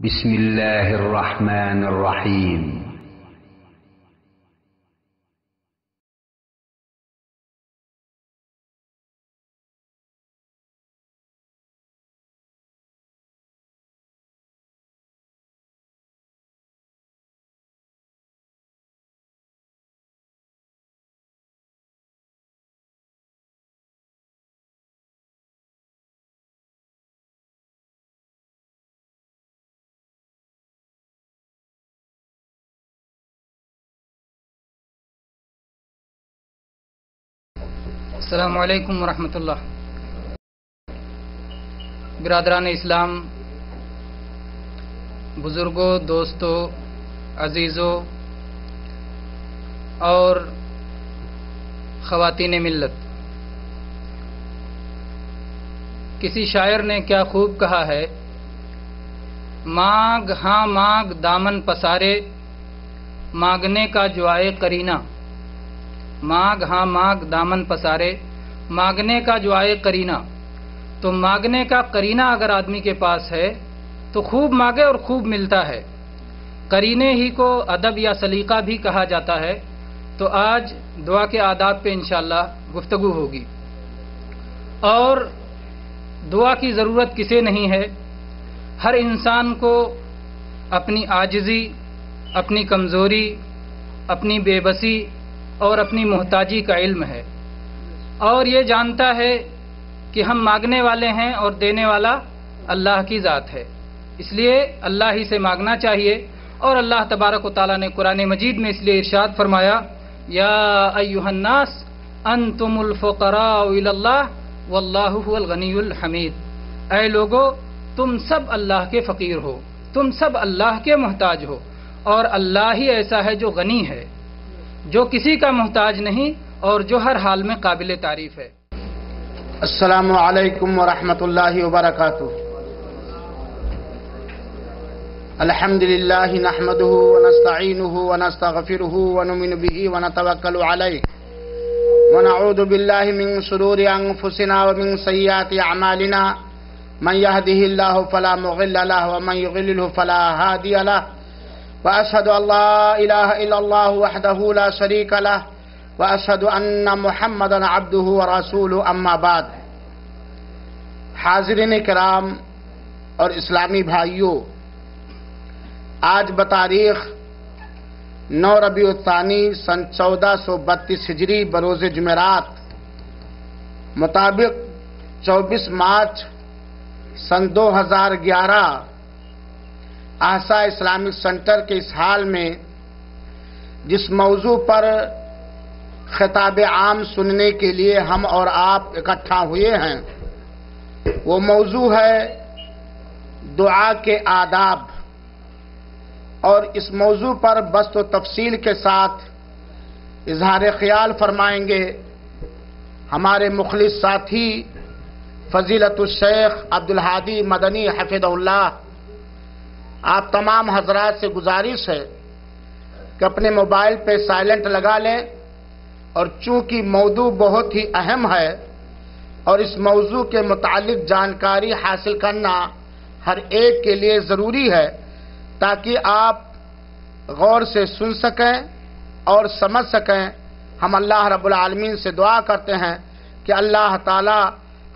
بسم اللہ الرحمن الرحیم۔ السلام علیکم ورحمۃ اللہ۔ برادران اسلام، بزرگوں، دوستوں، عزیزوں اور خواتین ملت، کسی شاعر نے کیا خوب کہا ہے، مانگ ہاں مانگ دامن پسارے، مانگنے کا جو آئے قرینہ، مانگ ہاں مانگ دامن پسارے، مانگنے کا جو آئے قرینہ۔ تو مانگنے کا قرینہ اگر آدمی کے پاس ہے تو خوب مانگے اور خوب ملتا ہے۔ قرینے ہی کو ادب یا سلیقہ بھی کہا جاتا ہے۔ تو آج دعا کے آداب پہ انشاءاللہ گفتگو ہوگی، اور دعا کی ضرورت کسے نہیں ہے؟ ہر انسان کو اپنی عاجزی، اپنی کمزوری، اپنی بے بسی اور اپنی محتاجی کا علم ہے، اور یہ جانتا ہے کہ ہم مانگنے والے ہیں اور دینے والا اللہ کی ذات ہے۔ اس لیے اللہ ہی سے مانگنا چاہیے۔ اور اللہ تبارک و تعالیٰ نے قرآن مجید میں اس لیے ارشاد فرمایا، یا ایھا الناس انتم الفقراء الی اللہ واللہ هو الغنی الحمید۔ اے لوگو، تم سب اللہ کے فقیر ہو، تم سب اللہ کے محتاج ہو، اور اللہ ہی ایسا ہے جو غنی ہے، جو کسی کا محتاج نہیں اور جو ہر حال میں قابل تعریف ہے۔ السلام علیکم ورحمۃ اللہ وبرکاتہ۔ الحمد للہ نحمده ونستعینه ونستغفره ونؤمن به ونتوکل علیہ ونعوذ باللہ من شرور انفسنا ومن سیئات اعمالنا، من يهده الله فلا مضل له ومن يضلل فلا هادي له، وأشهد أن لا إله إلا الله وحده لا شريك له، وأشهد أن محمدا عبده ورسوله، أما بعد۔ حاضرین کرام اور اسلامی بھائیوں، آج بتاریخ 9 ربیع الثانی سن 1432 ہجری بروز جمعرات، مطابق 24 مارچ سن 2011، احسا اسلامک سینٹر کے اس حال میں جس موضوع پر خطاب عام سننے کے لیے ہم اور آپ اکٹھا ہوئے ہیں، وہ موضوع ہے دعا کے آداب۔ اور اس موضوع پر بسط و تفصیل کے ساتھ اظہار خیال فرمائیں گے ہمارے مخلص ساتھی فضیلت الشیخ عبدالہادی مدنی حفظہ اللہ۔ آپ تمام حضرات سے گزارش ہے کہ اپنے موبائل پہ سائلنٹ لگا لیں، اور چونکہ موضوع بہت ہی اہم ہے اور اس موضوع کے متعلق جانکاری حاصل کرنا ہر ایک کے لیے ضروری ہے، تاکہ آپ غور سے سن سکیں اور سمجھ سکیں۔ ہم اللہ رب العالمین سے دعا کرتے ہیں کہ اللہ تعالی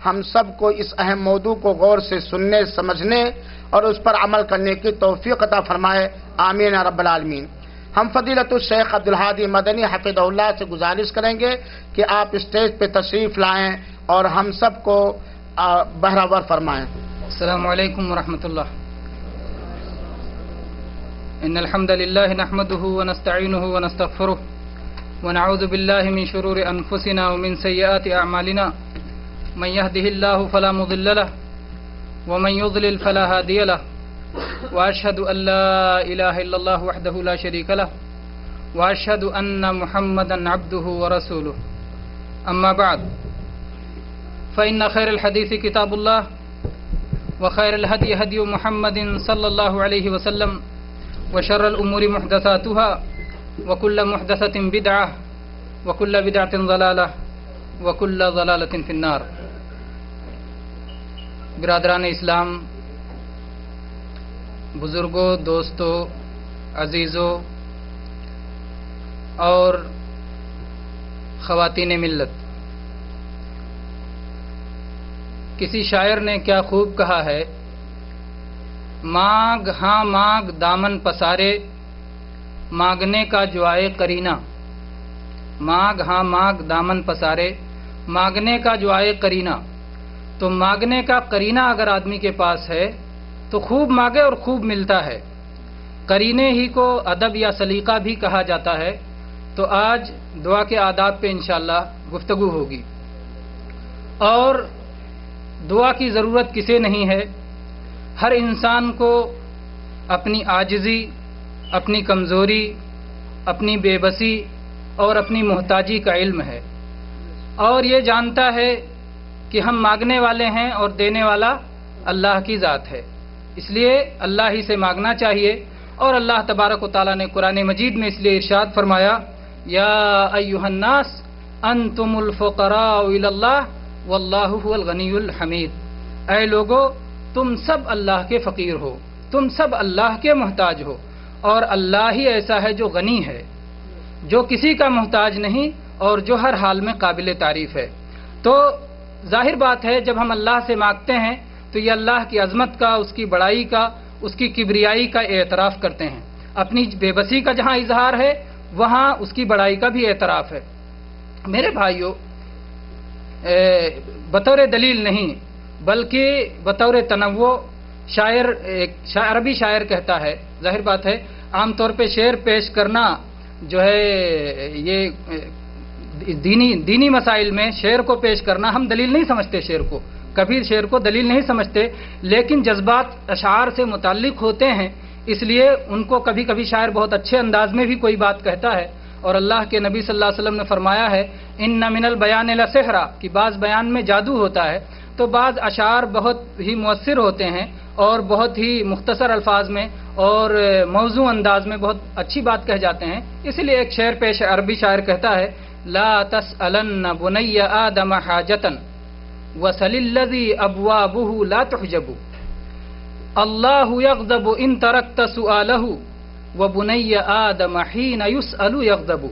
ہم سب کو اس اہم موضوع کو غور سے سننے، سمجھنے اور اس پر عمل کرنے کی توفیق عطا فرمائے، آمین یا رب العالمین۔ ہم فضیلت الشیخ عبدالہادی مدنی حفظہ اللہ سے گزارش کریں گے کہ آپ اسٹیج پہ تشریف لائیں اور ہم سب کو بہرور فرمائیں۔ السلام علیکم ورحمۃ اللہ۔ ان الحمد للہ نحمده ونستعینه ونستغفره ونعوذ باللہ من شرور انفسنا ومن سیئات اعمالنا، من يهده الله فلا مضل له ومن يضلل فلا هادي له، واشهد ان لا اله الا الله وحده لا شريك له، واشهد ان محمدا عبده ورسوله، اما بعد، فان خير الحديث كتاب الله، وخير الهدي هدي محمد صلى الله عليه وسلم، وشر الامور محدثاتها، وكل محدثة بدعة، وكل بدعة ضلالة، وكل ضلالة في النار۔ برادران اسلام، बुजुर्गों, दोस्तों, अजीज़ों और ख़वातीन मिल्लत, किसी शायर ने क्या खूब कहा है, मांग हाँ मांग दामन पसारे, मांगने का जो आए करीना। मांग हाँ मांग दामन पसारे, मांगने का जो आए करीना। तो मांगने का करीना अगर आदमी के पास है तो खूब मांगे और खूब मिलता है। करीने ही को अदब या सलीका भी कहा जाता है। तो आज दुआ के आदाब पे इंशाअल्लाह गुफ्तगू होगी। और दुआ की ज़रूरत किसे नहीं है। हर इंसान को अपनी आजिज़ी, अपनी कमज़ोरी, अपनी बेबसी और अपनी मोहताजी का इल्म है और ये जानता है कि हम मांगने वाले हैं और देने वाला अल्लाह की ज़ात है। इसलिए अल्लाह ही से मांगना चाहिए। और अल्लाह तबारक व तआला ने कुरान मजीद में इसलिए इरशाद फरमाया, या अय्युहन्नास अंतुमुल फुक़राउ इलल्लाह वल्लाहु हुवल गनियुल हमीद। ऐ लोगो, तुम सब अल्लाह के फ़कीर हो, तुम सब अल्लाह के मोहताज हो और अल्लाह ही ऐसा है जो गनी है, जो किसी का मोहताज नहीं और जो हर हाल में काबिल तारीफ है। तो जाहिर बात है जब हम अल्लाह से मांगते हैं तो ये अल्लाह की अजमत का, उसकी बड़ाई का, उसकी किबरियाई का एतराफ़ करते हैं। अपनी बेबसी का जहाँ इजहार है वहाँ उसकी बड़ाई का भी एतराफ़ है। मेरे भाइयों, बतौर दलील नहीं बल्कि बतौर तनव्वो एक अरबी शायर कहता है, जाहिर बात है आम तौर पे शेर पेश करना जो है ये दीनी मसाइल में शेर को पेश करना हम दलील नहीं समझते। शेर को कभी शेर को दलील नहीं समझते, लेकिन जज्बात अशार से मुताल्लिक होते हैं, इसलिए उनको कभी कभी शायर बहुत अच्छे अंदाज में भी कोई बात कहता है। और अल्लाह के नबी सल्लल्लाहु अलैहि वसल्लम ने फरमाया है, इन्ना मिनल बयान लसेहरा, कि बाज़ बयान में जादू होता है। तो बाज़ अशार बहुत ही मुअस्सिर होते हैं और बहुत ही मुख्तसर अल्फाज में और मौजू अंदाज में बहुत अच्छी बात कह जाते हैं। इसलिए एक शेर पेश अरबी शायर कहता है, ला तसअलन्न बुनय्या आदम हाजतन वसलिल्लज़ी अबवाबुहु ला तुहजबु, अल्लाहु यग़ज़बु इन तरकत सुआलहु व बुनय्या आदम हीन युसअलु यग़ज़बु।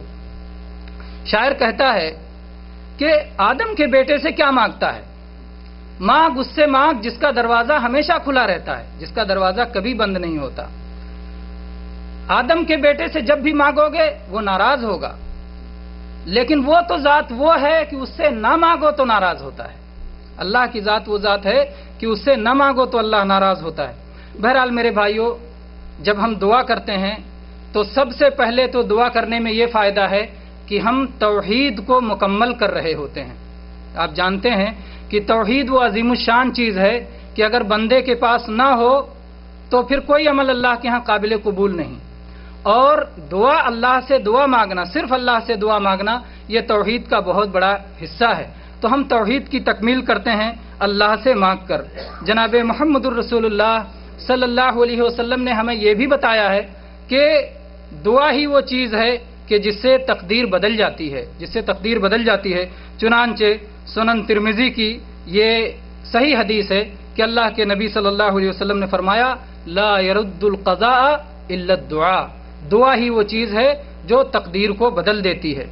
शायर कहता है कि आदम के बेटे से क्या मांगता है, मांग उससे मांग जिसका दरवाजा हमेशा खुला रहता है, जिसका दरवाजा कभी बंद नहीं होता। आदम के बेटे से जब भी मांगोगे वो नाराज होगा, लेकिन वो तो जात वो है कि उससे ना मांगो तो नाराज होता है। अल्लाह की जात वो जात है कि उससे न मांगो तो अल्लाह नाराज होता है। बहरहाल मेरे भाइयों, जब हम दुआ करते हैं तो सबसे पहले तो दुआ करने में ये फायदा है कि हम तौहीद को मुकम्मल कर रहे होते हैं। आप जानते हैं कि तौहीद वो अजीमुशान चीज़ है कि अगर बंदे के पास ना हो तो फिर कोई अमल अल्लाह के यहाँ काबिल कबूल नहीं। और दुआ, अल्लाह से दुआ मांगना, सिर्फ अल्लाह से दुआ मांगना, ये तौहीद का बहुत बड़ा हिस्सा है। तो हम तौहीद की तकमील करते हैं अल्लाह से मांग कर। जनाब मुहम्मदुर रसूलुल्लाह सल्लल्लाहु अलैहि वसल्लम ने हमें यह भी बताया है कि दुआ ही वो चीज़ है कि जिससे तकदीर बदल जाती है, जिससे तकदीर बदल जाती है। चुनांचे सुनन तिरमिज़ी की ये सही हदीस है कि अल्लाह के नबी सल्लल्लाहु अलैहि वसल्लम ने फरमाया, ला यरुद्दुल क़ज़ा इल्ला दुआ। दुआ ही वो चीज़ है जो तकदीर को बदल देती है।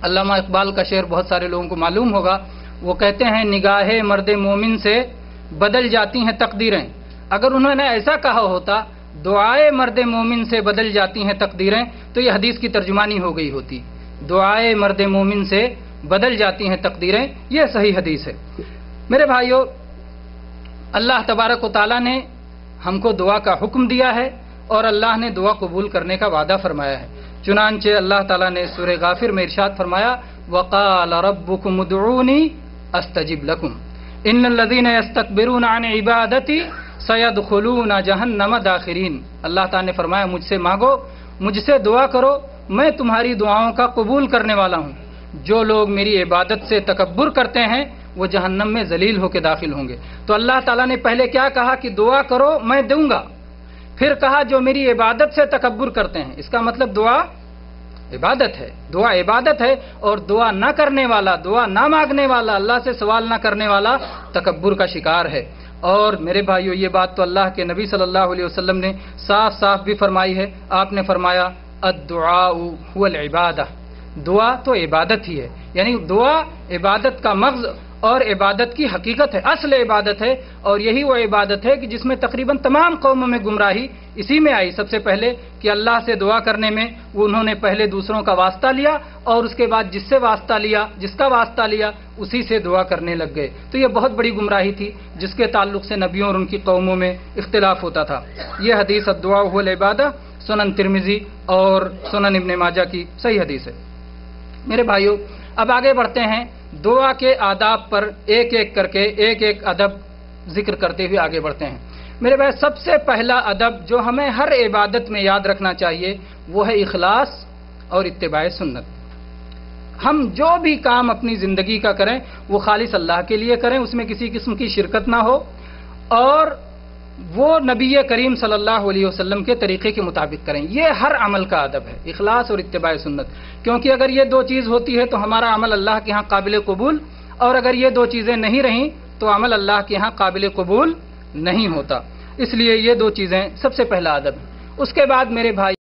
अल्लामा इकबाल का शेर बहुत सारे लोगों को मालूम होगा। वो कहते हैं, निगाहे मर्द मोमिन से बदल जाती हैं तकदीरें। अगर उन्होंने ऐसा कहा होता, दुआए मर्द मोमिन से बदल जाती हैं तकदीरें, तो ये हदीस की तर्जुमानी हो गई होती। दुआए मर्द मोमिन से बदल जाती हैं तकदीरें, यह सही हदीस है। मेरे भाइयों, अल्लाह तबारक व तआला ने हमको दुआ का हुक्म दिया है और अल्लाह ने दुआ कबूल करने का वादा फरमाया है। चुनांचे अल्लाह ताला ने सूरह गाफिर में इरशाद फरमाया, वक़ाल रब्बुकुम उदऊनी अस्तजिब लकुम इन्नल्लज़ीना यस्तकबिरून अन इबादती सयदखुलून जहन्नम दाखिरीन। अल्लाह ताला ने फरमाया, मुझसे मांगो, मुझसे दुआ करो, मैं तुम्हारी दुआओं का कबूल करने वाला हूँ। जो लोग मेरी इबादत से तकब्बुर करते हैं वो जहन्नम में जलील होकर दाखिल होंगे। तो अल्लाह ताला ने पहले क्या कहा कि दुआ करो मैं दूंगा, फिर कहा जो मेरी इबादत से तकब्बुर करते हैं। इसका मतलब दुआ इबादत है, दुआ इबादत है। और दुआ ना करने वाला, दुआ ना मांगने वाला, अल्लाह से सवाल ना करने वाला तकब्बुर का शिकार है। اور میرے بھائیو یہ بات تو اللہ کے نبی صلی اللہ علیہ وسلم نے صاف صاف بھی فرمائی ہے. آپ نے فرمایا الدعاء هو العبادہ، دعا تو عبادت ہی ہے، یعنی دعا عبادت کا مغز اور عبادت کی حقیقت ہے، اصل عبادت ہے. اور یہی وہ عبادت ہے کہ جس میں تقریباً تمام قوموں میں گمراہی اسی میں آئی. سب سے پہلے کہ اللہ سے دعا کرنے میں انہوں نے پہلے دوسروں کا واسطہ لیا اور اس کے بعد جس سے واسطہ لیا، جس کا واسطہ لیا اسی سے دعا کرنے لگ گئے. تو یہ بہت بڑی گمراہی تھی جس کے تعلق سے نبیوں اور ان کی قوموں میں اختلاف ہوتا تھا. یہ حدیث الدعاء هو العبادہ سنن ترمذی اور سنن ابن ماجہ کی صحیح حدیث ہے. میرے بھائیو اب آگے بڑھتے ہیں، دعا کے آداب پر ایک ایک کر کے ایک ایک ادب ذکر کرتے ہوئے آگے بڑھتے ہیں. میرے بھائی سب سے پہلا ادب جو ہمیں ہر عبادت میں یاد رکھنا چاہیے وہ ہے اخلاص اور اتباع سنت. ہم جو بھی کام اپنی زندگی کا کریں وہ خالص اللہ کے لیے کریں، اس میں کسی قسم کی شرکت نہ ہو اور وہ نبی کریم صلی اللہ علیہ وسلم کے طریقے کے مطابق کریں. یہ ہر عمل کا ادب ہے، اخلاص اور اتباع سنت. کیونکہ اگر یہ دو چیز ہوتی ہے تو ہمارا عمل اللہ کے ہاں قابل قبول، اور اگر یہ دو چیزیں نہیں رہیں تو عمل اللہ کے ہاں قابل قبول نہیں ہوتا. اس لیے یہ دو چیزیں سب سے پہلا ادب ہے. اس کے بعد میرے بھائی